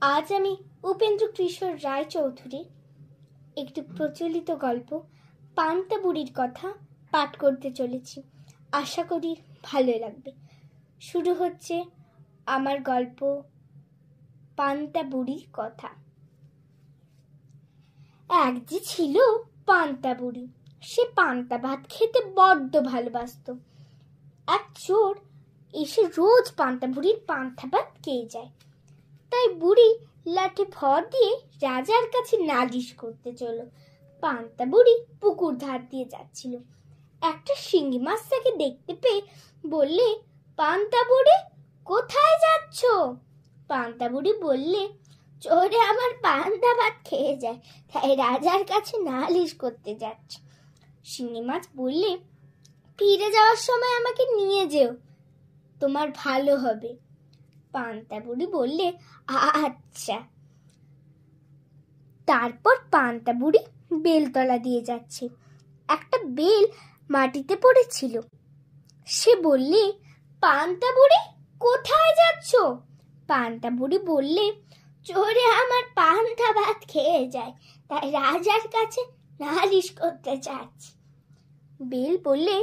আজ আমি উপেন্দ্র কিশোর রায়চৌধুরীর একটি প্রচলিত গল্প পান্তা বুড়ির কথা পাঠ করতে চলেছি। আশা করি ভালো লাগবে। শুরু হচ্ছে আমার গল্প পান্তা বুড়ির কথা। এক যে ছিল পান্তা বুড়ি। সে পান্তা ভাত খেতে বড্ড ভালোবাসতো। এক চোর এসে রোজ পান্তা বুড়ির পান্তা ভাত খেয়ে যায়। তাই বুড়ি লাঠি ভর দিয়ে রাজার কাছে নালিশ করতে চলল। পান্তা বুড়ি পুকুর ধার দিয়ে যাচ্ছিল। একটা শিঙি মাছ তাকে দেখতে পেয়ে বললে, পান্তা বুড়ি, কোথায় যাচ্ছ? পান্তা বুড়ি বললে, চোরে আমার পান্তা ভাত খেয়ে যায়, তাই রাজার কাছে নালিশ করতে যাচ্ছে। শিঙি মাছ বললে, ফিরে যাওয়ার সময় আমাকে নিয়ে যেও, তোমার ভালো হবে। পান্তা বুড়ি বললে, আচ্ছা। তারপর পান্তা বুড়ি বেলতলা দিয়ে যাচ্ছে। একটা বেল মাটিতে পড়েছিল। সে বললে, পান্তা বুড়ি, কোথায় যাচ্ছ? পান্তা বুড়ি বললে, চোরে আমার পান্তা ভাত খেয়ে যায়, তাই রাজার কাছে নালিশ করতে যাচ্ছি। বেল বললে,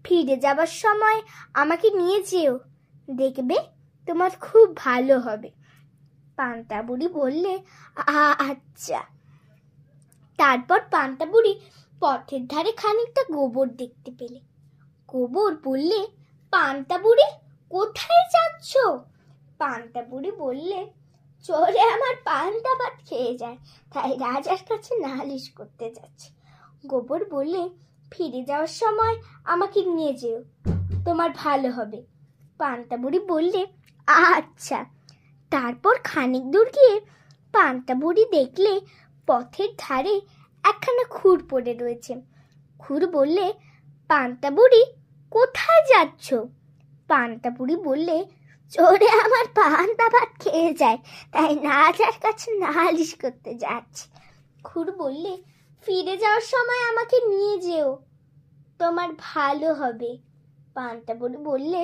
ফিরে যাবার সময় আমাকে নিয়ে যেও, দেখবে তোমার খুব ভালো হবে। পান্তা বুড়ি বললে, আচ্ছা। তারপর পান্তা বুড়ি পথের ধারে খানিকটা গোবর দেখতে পেলে। গোবর বললে, পান্তা বুড়ি, কোথায় যাচ্ছ? পান্তা বুড়ি বললে, চোরে আমার পান্তা ভাত খেয়ে যায়, তাই রাজার কাছে নালিশ করতে যাচ্ছে। গোবর বললে, ফিরে যাওয়ার সময় আমাকে নিয়ে যেও, তোমার ভালো হবে। পান্তা বুড়ি বললে, আচ্ছা। তারপর খানিক দূর গিয়ে পান্তা বুড়ি দেখলে পথের ধারে একখানা খুর পড়ে রয়েছে। খুর বললে, পান্তা বুড়ি, কোথায় যাচ্ছ? পান্তা বুড়ি বললে, চোরে আমার পান্তা ভাত খেয়ে যায়, তাই রাজার কাছে নালিশ করতে যাচ্ছে। খুর বললে, ফিরে যাওয়ার সময় আমাকে নিয়ে যেও, তোমার ভালো হবে। পান্তা বুড়ি বললে,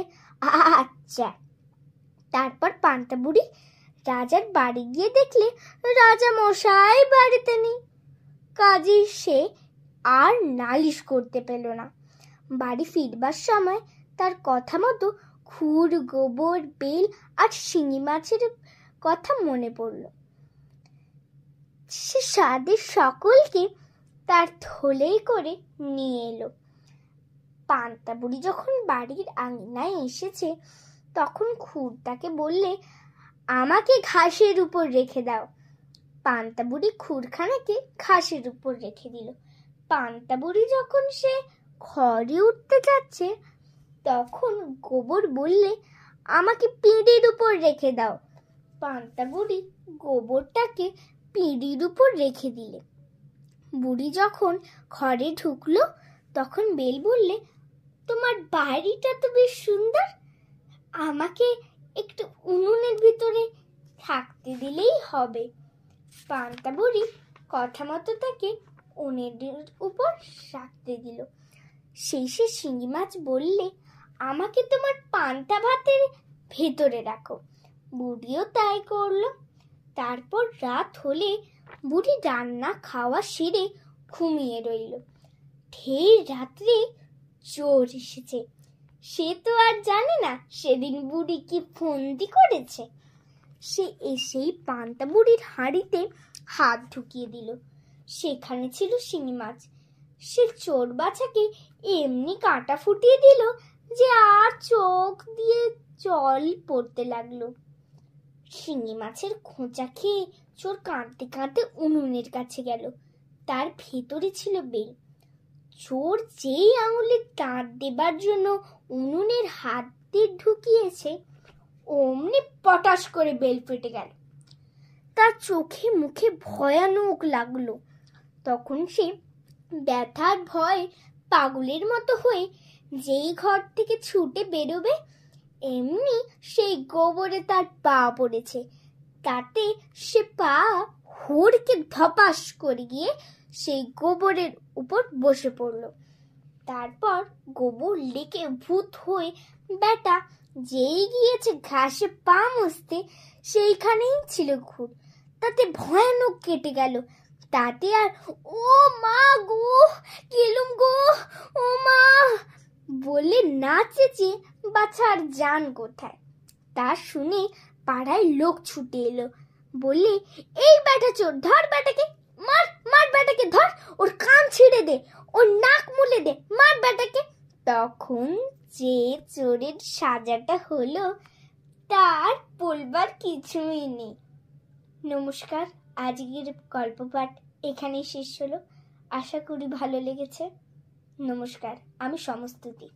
আচ্ছা। তারপর পান্তা বুড়ি রাজার বাড়ি গিয়ে দেখলে রাজা মশাই বাড়িতে নেই। কাজেই সে আর নালিশ করতে পেল না। বাড়ি ফিরবার সময় তার কথা মতো খুর, গোবর, বেল আর শিঙি মাছের কথা মনে পড়ল। সে সাদের সকলকে তার থলেই করে নিয়ে এলো। পান্তা বুড়ি যখন বাড়ির আঙিনায় এসেছে, তখন খুর তাকে বললে, আমাকে ঘাসের উপর রেখে দাও। পান্তা বুড়ি খুরখানাকে ঘাসের উপর রেখে দিল। পান্তা বুড়ি যখন সে ঘরে উঠতে যাচ্ছে, তখন গোবর বললে, আমাকে পিঁড়ির উপর রেখে দাও। পান্তা বুড়ি গোবরটাকে পিঁড়ির উপর রেখে দিলে। বুড়ি যখন ঘরে ঢুকলো, তখন বেল বললে, তোমার বাড়িটা তো বেশ সুন্দর, আমাকে একটু উনুনের ভিতরে থাকতে দিলেই হবে। পান্তা বুড়ি কথা মতো তাকে উনুনের উপর রাখতে দিল। শেষে শিঙি মাছ বললে, আমাকে তোমার পান্তা ভাতের ভেতরে রাখো। বুড়িও তাই করলো। তারপর রাত হলে বুড়ি রান্না খাওয়া সেরে ঘুমিয়ে রইল। ঢের রাত্রে চোর এসেছে। সে তো আর জানে না সেদিন বুড়ি কি ফন্দি করেছে। সে এসেই পান্তা বুড়ির হাঁড়িতে হাত ঢুকিয়ে দিল। সেখানে ছিল শিঙি মাছ। সে চোর বাছাকে এমনি কাঁটা ফুটিয়ে দিল যে আর চোখ দিয়ে জল পড়তে লাগলো। শিঙি মাছের খোঁচা খেয়ে চোর কাঁদতে কাঁদতে উনুনের কাছে গেল। তার ভেতরে ছিল বেল। চোর যেই আঙুলে দাঁত দেবার জন্য উনুনের হাত দিয়ে ঢুকিয়েছে, অমনি পটাশ করে বেল ফেটে গেল। তার চোখে মুখে ভয়ানক লাগলো। তখন সে ব্যথার ভয়ে পাগলের মতো হয়ে যেই ঘর থেকে ছুটে বেরোবে, এমনি সেই গোবরে তার পা পড়েছে। তাতে সে পা হুড়কে ধপাস করে গিয়ে সেই গোবরের উপর বসে পড়ল। তারপর গোবর লেকে ভূত হয়ে বেটা যেই গিয়েছে ঘাসে পা মুছতে, সেইখানেই ছিল খুর। তাতে ভয়ানক কেটে গেল। তাতে আর ও মা গো, গেলুম গো, ও মা বলে না চেঁচিয়ে বাছার যান কোথায়। তা শুনে পাড়ায় লোক ছুটে এলো। বললে, এই বেটা চোর, ধর বেটাকে, মার মার বেটাকে, ধর, ওর কান ছিঁড়ে দে, ওর নাক মুলে দে, মার বেটাকে। তখন যে চোরের সাজাটা হলো তার বলবার কিছুই নেই। নমস্কার, আজকের গল্প পাঠ এখানেই শেষ হলো। আশা করি ভালো লেগেছে। নমস্কার, আমি সমস্তুতি।